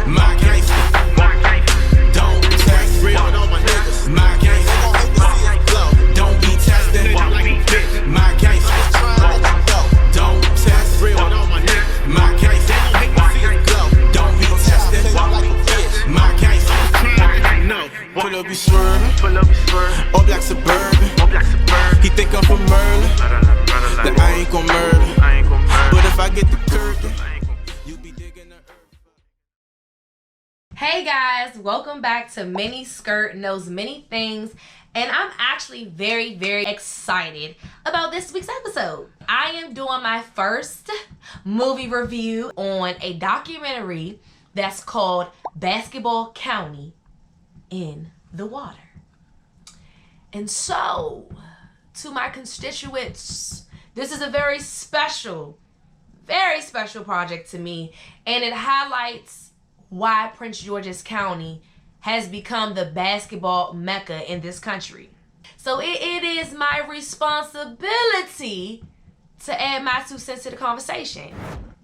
My gangster. Don't test. Real with all my niggas. My gangster. Don't be tested. My gangster. Don't test. Real with all my niggas. My gangster. Don't be tested. My gangster. No. Pull up, be swerving. All black suburban. He think I'm from Merlin. That I ain't gon' murder. But if I get the curtain, you be digging the earth. Hey guys, welcome back to Miniskirt Knows Many Things, and I'm actually very excited about this week's episode. I am doing my first movie review on a documentary that's called Basketball County in the Water. And so, to my constituents, this is a very special project to me, and it highlights why Prince George's County has become the basketball mecca in this country. So it is my responsibility to add my 2 cents to the conversation.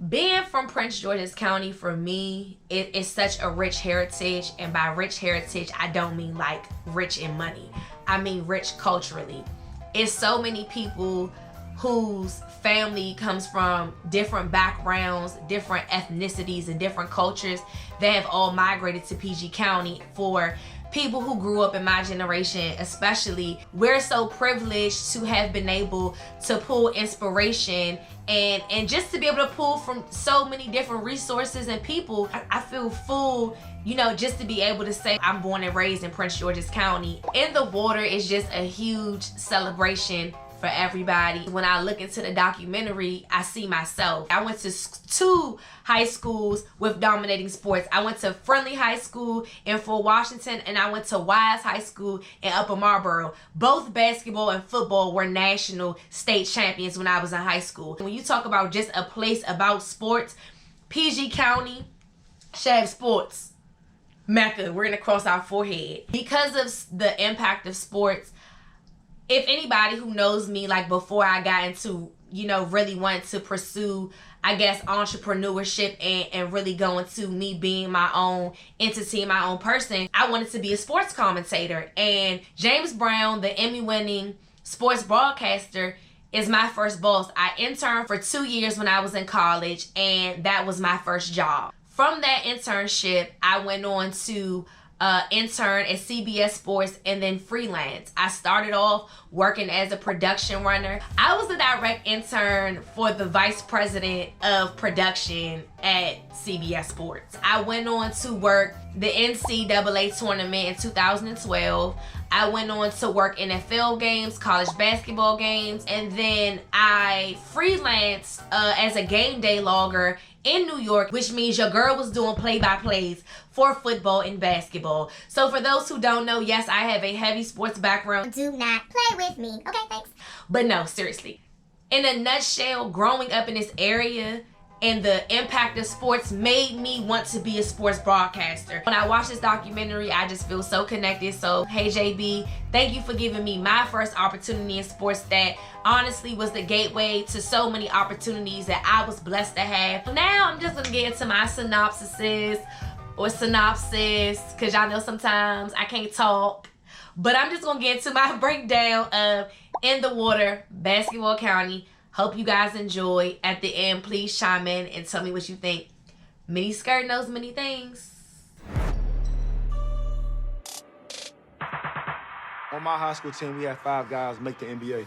Being from Prince George's County, for me, it is such a rich heritage, and by rich heritage, I don't mean like rich in money. I mean rich culturally. It's so many people whose family comes from different backgrounds, different ethnicities, and different cultures that have all migrated to PG County. For people who grew up in my generation especially, we're so privileged to have been able to pull inspiration and just to be able to pull from so many different resources and people. I feel full, you know, just to be able to say I'm born and raised in Prince George's County. In the Water is just a huge celebration for everybody. When I look into the documentary, I see myself. I went to 2 high schools with dominating sports. I went to Friendly High School in Fort Washington, and I went to Wise High School in Upper Marlboro. Both basketball and football were national state champions when I was in high school. When you talk about just a place about sports, PG County should have sports mecca. We're gonna cross our forehead. Because of the impact of sports, if anybody who knows me, like before I got into, you know, really wanting to pursue, I guess, entrepreneurship and really go into me being my own entity, my own person, I wanted to be a sports commentator. And James Brown, the Emmy-winning sports broadcaster, is my first boss. I interned for 2 years when I was in college, and that was my first job. From that internship, I went on to intern at CBS Sports and then freelance. I started off working as a production runner. I was a direct intern for the vice president of production at CBS Sports. I went on to work the NCAA tournament in 2012. I went on to work NFL games, college basketball games, and then I freelanced as a game day logger in New York, which means your girl was doing play-by-plays for football and basketball. So for those who don't know, yes, I have a heavy sports background. Do not play with me. Okay, thanks. But no, seriously. In a nutshell, growing up in this area and the impact of sports made me want to be a sports broadcaster. When I watch this documentary, I just feel so connected. So, hey JB, thank you for giving me my first opportunity in sports that honestly was the gateway to so many opportunities that I was blessed to have. Now I'm just gonna get into my synopsis, because y'all know sometimes I can't talk. But I'm just gonna get into my breakdown of In the Water, Basketball County. Hope you guys enjoy. At the end, please chime in and tell me what you think. Miniskirt knows many things. On my high school team, we had 5 guys make the NBA.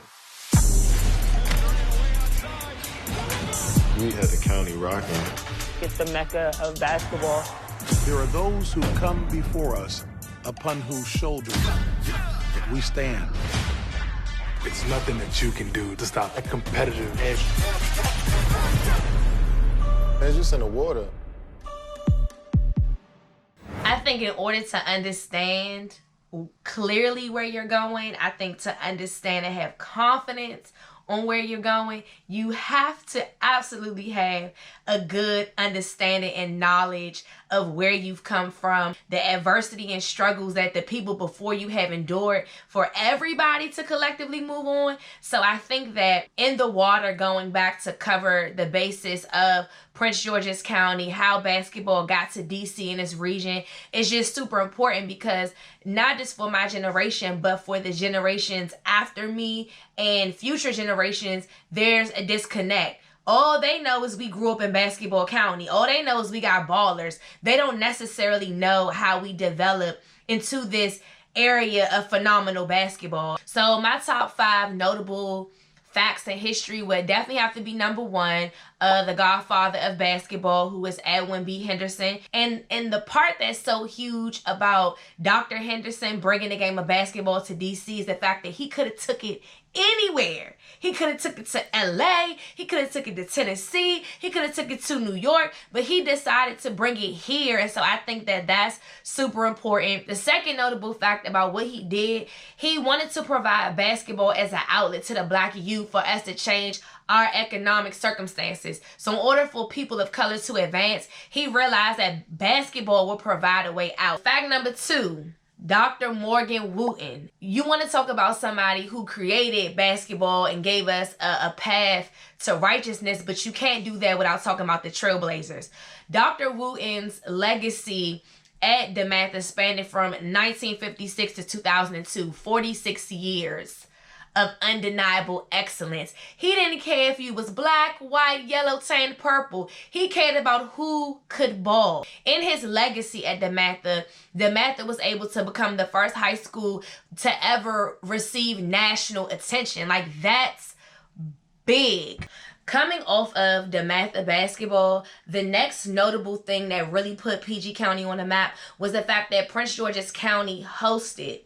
We had the county rocking. It's the Mecca of basketball. There are those who come before us, upon whose shoulders we stand. It's nothing that you can do to stop a competitive edge. It's just in the water. I think in order to understand clearly where you're going, I think to understand and have confidence on where you're going, you have to absolutely have a good understanding and knowledge of where you've come from, the adversity and struggles that the people before you have endured for everybody to collectively move on. So I think that In the Water, going back to cover the basis of Prince George's County, how basketball got to DC in this region is just super important, because not just for my generation, but for the generations after me and future generations, there's a disconnect. All they know is we grew up in Basketball County. All they know is we got ballers. They don't necessarily know how we develop into this area of phenomenal basketball. So my top 5 notable facts in history would definitely have to be number 1, the godfather of basketball, who is Edwin B. Henderson. And the part that's so huge about Dr. Henderson bringing the game of basketball to DC is the fact that he could have took it anywhere. He could have took it to LA, he could have took it to Tennessee, he could have took it to New York, but he decided to bring it here. And so I think that that's super important. The second notable fact about what he did, he wanted to provide basketball as an outlet to the Black youth for us to change our economic circumstances. So in order for people of color to advance, he realized that basketball would provide a way out. Fact number 2, Dr. Morgan Wooten. You want to talk about somebody who created basketball and gave us a path to righteousness, but you can't do that without talking about the Trailblazers. Dr. Wooten's legacy at DeMatha spanned from 1956 to 2002, 46 years of undeniable excellence. He didn't care if you was black, white, yellow, tan, purple. He cared about who could ball. In his legacy at DeMatha, DeMatha was able to become the first high school to ever receive national attention. Like, that's big. Coming off of DeMatha basketball, the next notable thing that really put PG County on the map was the fact that Prince George's County hosted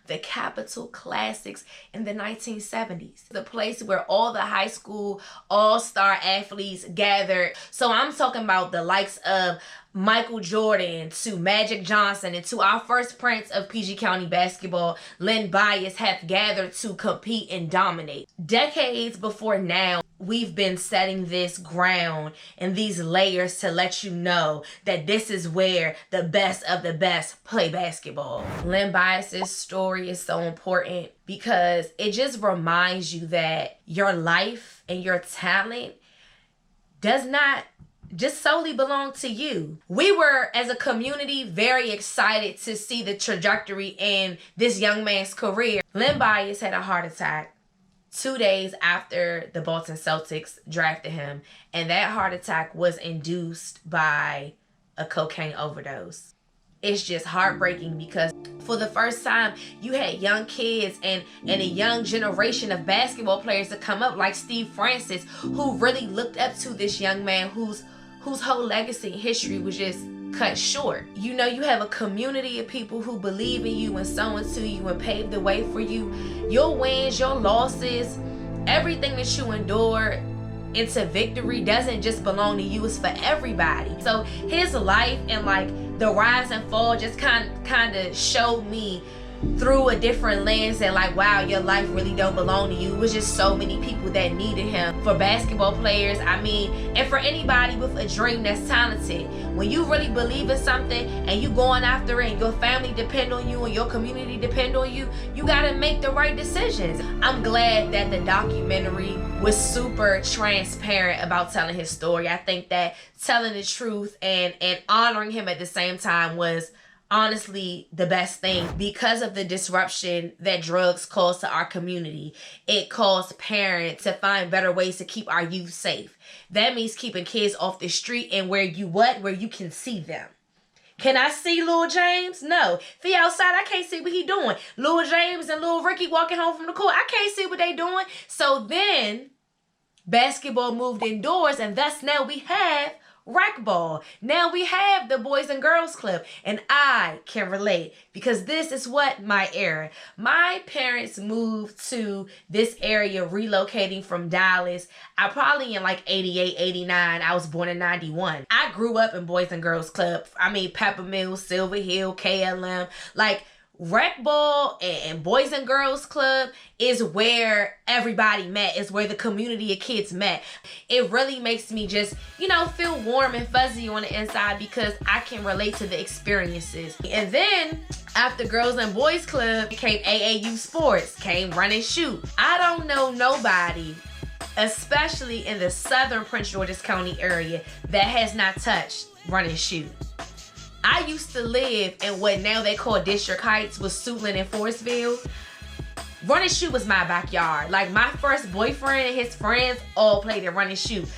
the Capitol Classics in the 1970s. The place where all the high school all-star athletes gathered. So I'm talking about the likes of Michael Jordan to Magic Johnson, and to our first prince of PG County basketball, Len Bias, have gathered to compete and dominate. Decades before now, we've been setting this ground and these layers to let you know that this is where the best of the best play basketball. Len Bias's story is so important because it just reminds you that your life and your talent does not just solely belong to you. We were, as a community, very excited to see the trajectory in this young man's career. Len Bias had a heart attack 2 days after the Boston Celtics drafted him, and that heart attack was induced by a cocaine overdose. It's just heartbreaking because for the first time, you had young kids and a young generation of basketball players to come up, like Steve Francis, who really looked up to this young man whose whole legacy and history was just cut short. You know, you have a community of people who believe in you and sow into you and pave the way for you. Your wins, your losses, everything that you endure into victory doesn't just belong to you, it's for everybody. So his life and like the rise and fall just kind of showed me through a different lens that, like, wow, your life really don't belong to you. It was just so many people that needed him. For basketball players, I mean, and for anybody with a dream that's talented, when you really believe in something and you going after it and your family depend on you and your community depend on you, you gotta make the right decisions. I'm glad that the documentary was super transparent about telling his story. I think that telling the truth and honoring him at the same time was honestly the best thing. Because of the disruption that drugs cause to our community, it caused parents to find better ways to keep our youth safe. That means keeping kids off the street and where you can see them. Can I see Lil James? No. If he outside, I can't see what he doing. Lil James and Lil Ricky walking home from the court, I can't see what they doing. So then basketball moved indoors, and thus now we have rec ball. Now we have the Boys and Girls Club, and I can relate because this is what my era. My parents moved to this area relocating from Dallas. I probably in like 88, 89. I was born in 91. I grew up in Boys and Girls Club. I mean, Peppermill, Silver Hill, KLM, like rec ball and Boys and Girls Club is where everybody met, is where the community of kids met. It really makes me just, you know, feel warm and fuzzy on the inside because I can relate to the experiences. And then after Girls and Boys Club came AAU Sports, came Run and Shoot. I don't know nobody especially in the southern Prince George's County area, that has not touched run and shoot. I used to live in what now they call District Heights with Suitland and Forestville. Run and shoot was my backyard. Like, my first boyfriend and his friends all played at run and shoot.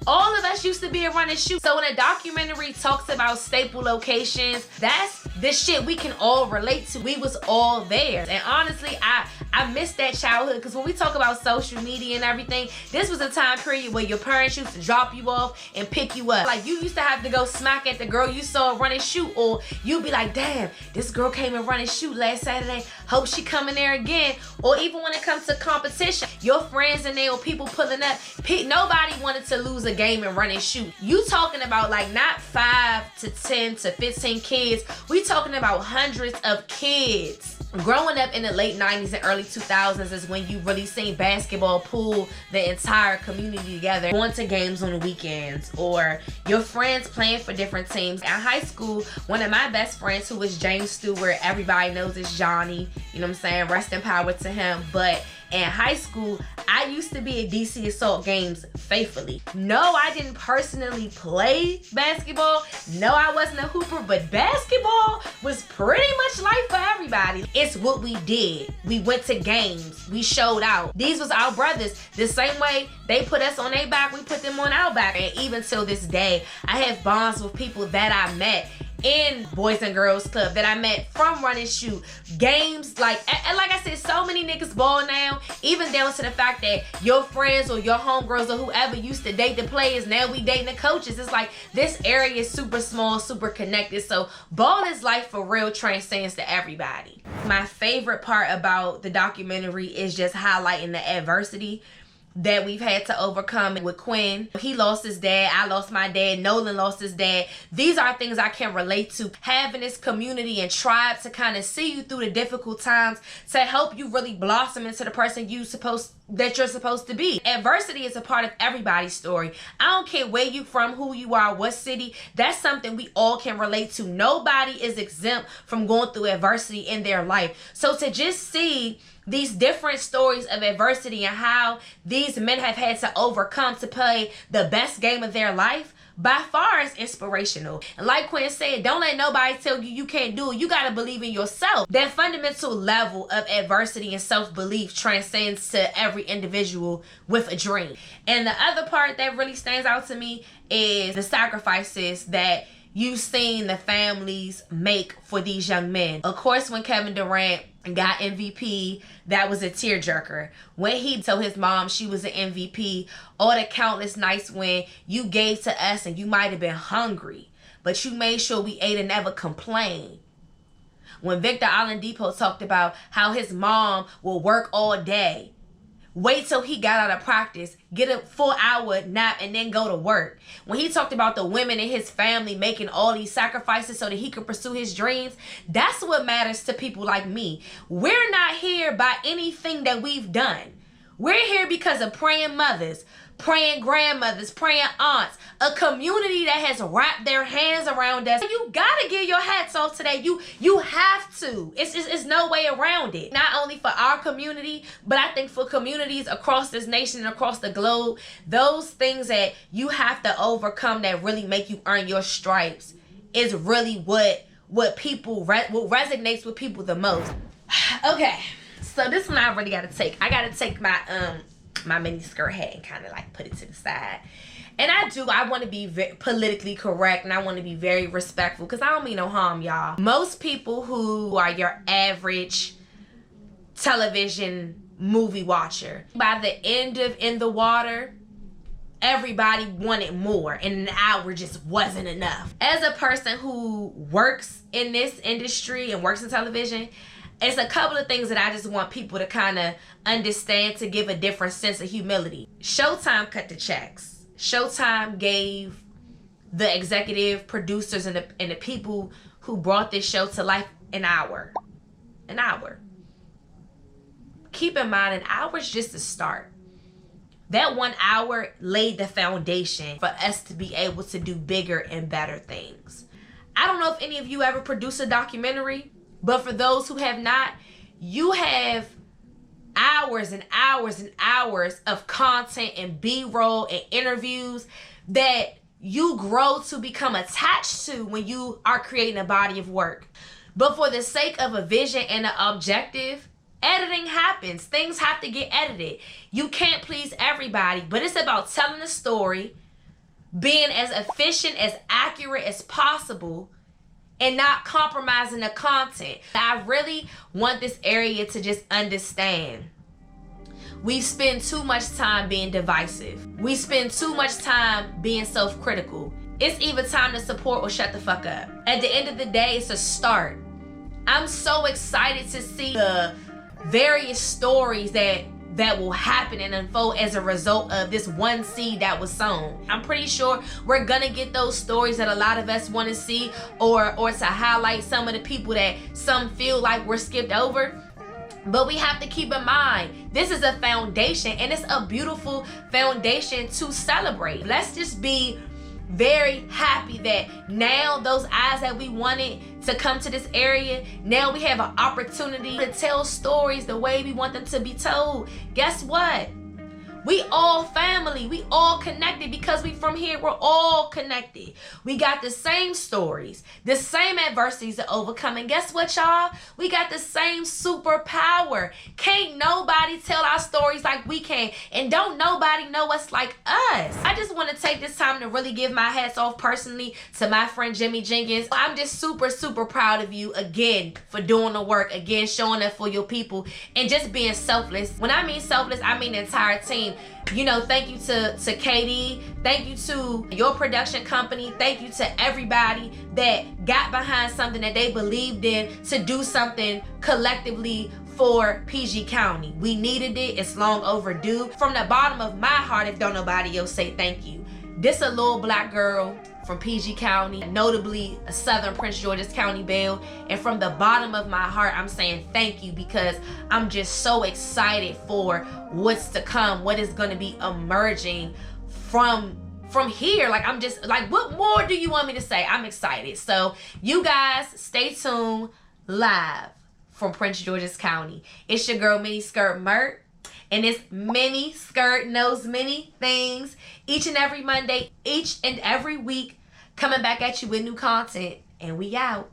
All of us used to be at run and shoot. So when a documentary talks about staple locations, that's the shit we can all relate to. We was all there. And honestly, I miss that childhood, because when we talk about social media and everything, this was a time period where your parents used to drop you off and pick you up. Like, you used to have to go smack at the girl you saw run and shoot, or you'd be like, damn, this girl came and run and shoot last Saturday. Hope she come in there again. Or even when it comes to competition, your friends in there or people pulling up, nobody wanted to lose a game and run and shoot. You talking about like not 5 to 10 to 15 kids. We talking about hundreds of kids. Growing up in the late 90s and early 2000s is when you really seen basketball pull the entire community together. Going to games on the weekends, or your friends playing for different teams. In high school, one of my best friends, who was James Stewart, everybody knows is Johnny, you know what I'm saying? Rest in power to him. But in high school, I used to be at DC Assault games faithfully. No, I didn't personally play basketball. No, I wasn't a hooper, but basketball was pretty much life for everybody. It's what we did. We went to games. We showed out. These was our brothers. The same way they put us on their back, we put them on our back. And even till this day, I have bonds with people that I met in Boys and Girls Club, that I met from run and shoot games. Like, and like I said, so many niggas ball now, even down to the fact that your friends or your homegirls or whoever used to date the players, now we dating the coaches. It's like this area is super small, super connected. So ball is life for real, transcends to everybody. My favorite part about the documentary is just highlighting the adversity that we've had to overcome with Quinn. He lost his dad, I lost my dad, Nolan lost his dad. These are things I can relate to. Having this community and tribe to kind of see you through the difficult times, to help you really blossom into the person you're supposed to be. Adversity is a part of everybody's story. I don't care where you from, who you are, what city. That's something we all can relate to. Nobody is exempt from going through adversity in their life. So to just see these different stories of adversity and how these men have had to overcome to play the best game of their life, by far is inspirational. And like Quinn said, don't let nobody tell you you can't do it. You gotta believe in yourself. That fundamental level of adversity and self-belief transcends to every individual with a dream. And the other part that really stands out to me is the sacrifices that you've seen the families make for these young men. Of course, when Kevin Durant got MVP, that was a tearjerker. When he told his mom she was an MVP, all the countless nights when you gave to us and you might have been hungry, but you made sure we ate and never complained. When Victor Oladipo talked about how his mom will work all day, wait till he got out of practice, get a 4-hour nap, and then go to work. When he talked about the women in his family making all these sacrifices so that he could pursue his dreams, that's what matters to people like me. We're not here by anything that we've done. We're here because of praying mothers, praying grandmothers, praying aunts, a community that has wrapped their hands around us. You gotta give your hats off today. You have to. It's no way around it. Not only for our community, but I think for communities across this nation and across the globe, those things that you have to overcome that really make you earn your stripes is really what resonates with people the most. Okay, so this one I really gotta take. I gotta take my my mini skirt hat and kind of like put it to the side. And I want to be politically correct, and I want to be very respectful, because I don't mean no harm, y'all. Most people who are your average television movie watcher, by the end of In the Water, everybody wanted more, and an hour just wasn't enough. As a person who works in this industry and works in television, it's a couple of things that I just want people to kind of understand, to give a different sense of humility. Showtime cut the checks. Showtime gave the executive producers and the people who brought this show to life an hour. An hour. Keep in mind, an hour is just a start. That 1 hour laid the foundation for us to be able to do bigger and better things. I don't know if any of you ever produced a documentary, but for those who have not, you have hours and hours and hours of content and B-roll and interviews that you grow to become attached to when you are creating a body of work. But for the sake of a vision and an objective, editing happens. Things have to get edited. You can't please everybody, but it's about telling the story, being as efficient, as accurate as possible, and not compromising the content. I really want this area to just understand. We spend too much time being divisive. We spend too much time being self-critical. It's either time to support or shut the fuck up. At the end of the day, it's a start. I'm so excited to see the various stories that will happen and unfold as a result of this one seed that was sown. I'm pretty sure we're gonna get those stories that a lot of us want to see, or to highlight some of the people that some feel like we're skipped over. But we have to keep in mind, this is a foundation, and it's a beautiful foundation to celebrate. Let's just be very happy that now those eyes that we wanted to come to this area, now we have an opportunity to tell stories the way we want them to be told. Guess what? We all family, we all connected because we from here, we're all connected. We got the same stories, the same adversities to overcome. And guess what, y'all? We got the same superpower. Can't nobody tell our stories like we can, and don't nobody know us like us. I just want to take this time to really give my hats off personally to my friend Jimmy Jenkins. I'm just super, super proud of you again for doing the work, again, showing up for your people, and just being selfless. When I mean selfless, I mean the entire team. You know, thank you to Katie, thank you to your production company, thank you to everybody that got behind something that they believed in to do something collectively for PG County. We needed it, it's long overdue. From the bottom of my heart, if don't nobody else say thank you. This a little black girl from PG County, notably a Southern Prince George's County belle, and from the bottom of my heart, I'm saying thank you, because I'm just so excited for what's to come, what is going to be emerging from here. Like, I'm just like, what more do you want me to say? I'm excited. So you guys stay tuned. Live from Prince George's County, it's your girl Miniskirt Myrt, and it's Miniskirt Knows Many Things, each and every Monday, each and every week, coming back at you with new content. And we out.